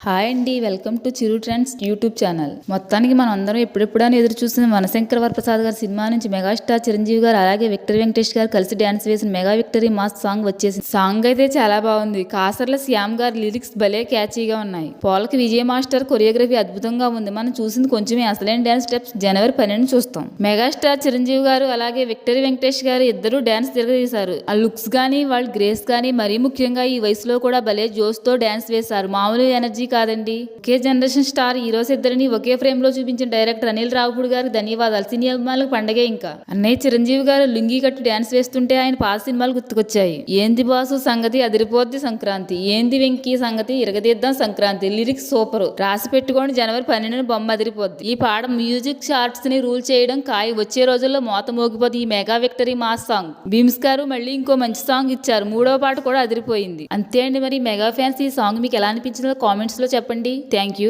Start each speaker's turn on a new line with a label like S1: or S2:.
S1: Hi అండి, welcome to Chiru trends YouTube channel. మొత్తానికి మనం అందరం ఎప్పుడెప్పుడని ఎదురు చూసిన మనశంకర వరప్రసాద్ గారి సినిమా నుంచి మెగాస్టార్ చిరంజీవి గారు అలాగే విక్టరీ వెంకటేష్ గారు కలిసి డాన్స్ వేసిన మెగా విక్టరీ మాస్ సాంగ్ వచ్చేసింది. సాంగ్ అయితే చాలా బాగుంది. కాసర్ల శ్యామ్ గారి లిరిక్స్ భలే క్యాచీగా ఉన్నాయి. పోలకి విజయ మాస్టర్ కొరియోగ్రఫీ అద్భుతంగా ఉంది. మనం చూసింది కొంచెమే, అసలైన డాన్స్ స్టెప్స్ జనవరి 12 చూస్తాం. మెగాస్టార్ చిరంజీవి గారు అలాగే విక్టరీ వెంకటేష్ గారు ఇద్దరు డాన్స్ తిరగదీశారు. ఆ లుక్స్ గానీ వాళ్ళ గ్రేస్ గానీ మరీ ముఖ్యంగా ఈ వయసులో కూడా భలే జోస్ తో డాన్స్ వేశారు. మామూలు ఎనర్జీ కాదండి. ఒకే జనరేషన్ స్టార్ హీరోస్ ఇద్దరిని ఒకే ఫ్రేమ్ లో చూపించిన డైరెక్టర్ అనిల్ రావుపూడి గారికి ధన్యవాదాలు. సినీ అభిమానులకు పండగే. ఇంకా అన్నయ్య చిరంజీవి గారు లుంగీ కట్టు డాన్స్ వేస్తుంటే ఆయన పాత సినిమాలు గుర్తుకొచ్చాయి. ఏంది బాసు సంగతి అదిరిపోద్ది సంక్రాంతి, ఏంది వెంకీ సంగతి ఇరగదీద్దాం సంక్రాంతి. Lyrics super. రాసి పెట్టుకోండి, జనవరి 12 బొమ్మ అదిరిపోద్ది. ఈ పాట మ్యూజిక్ చార్ట్స్ ని రూల్ చేయడం ఖాయి. వచ్చే రోజుల్లో మోత మోగిపోద్ది ఈ mega victory mass song. Bheems గారు మళ్ళీ ఇంకో మంచి సాంగ్ ఇచ్చారు. మూడవ పాట కూడా అదిరిపోయింది. అంతే అండి. మరి మెగా ఫ్యాన్స్ ఈ సాంగ్ మీకు ఎలా అనిపించిందో కామెంట్స్ లో చెప్పండి. Thank you.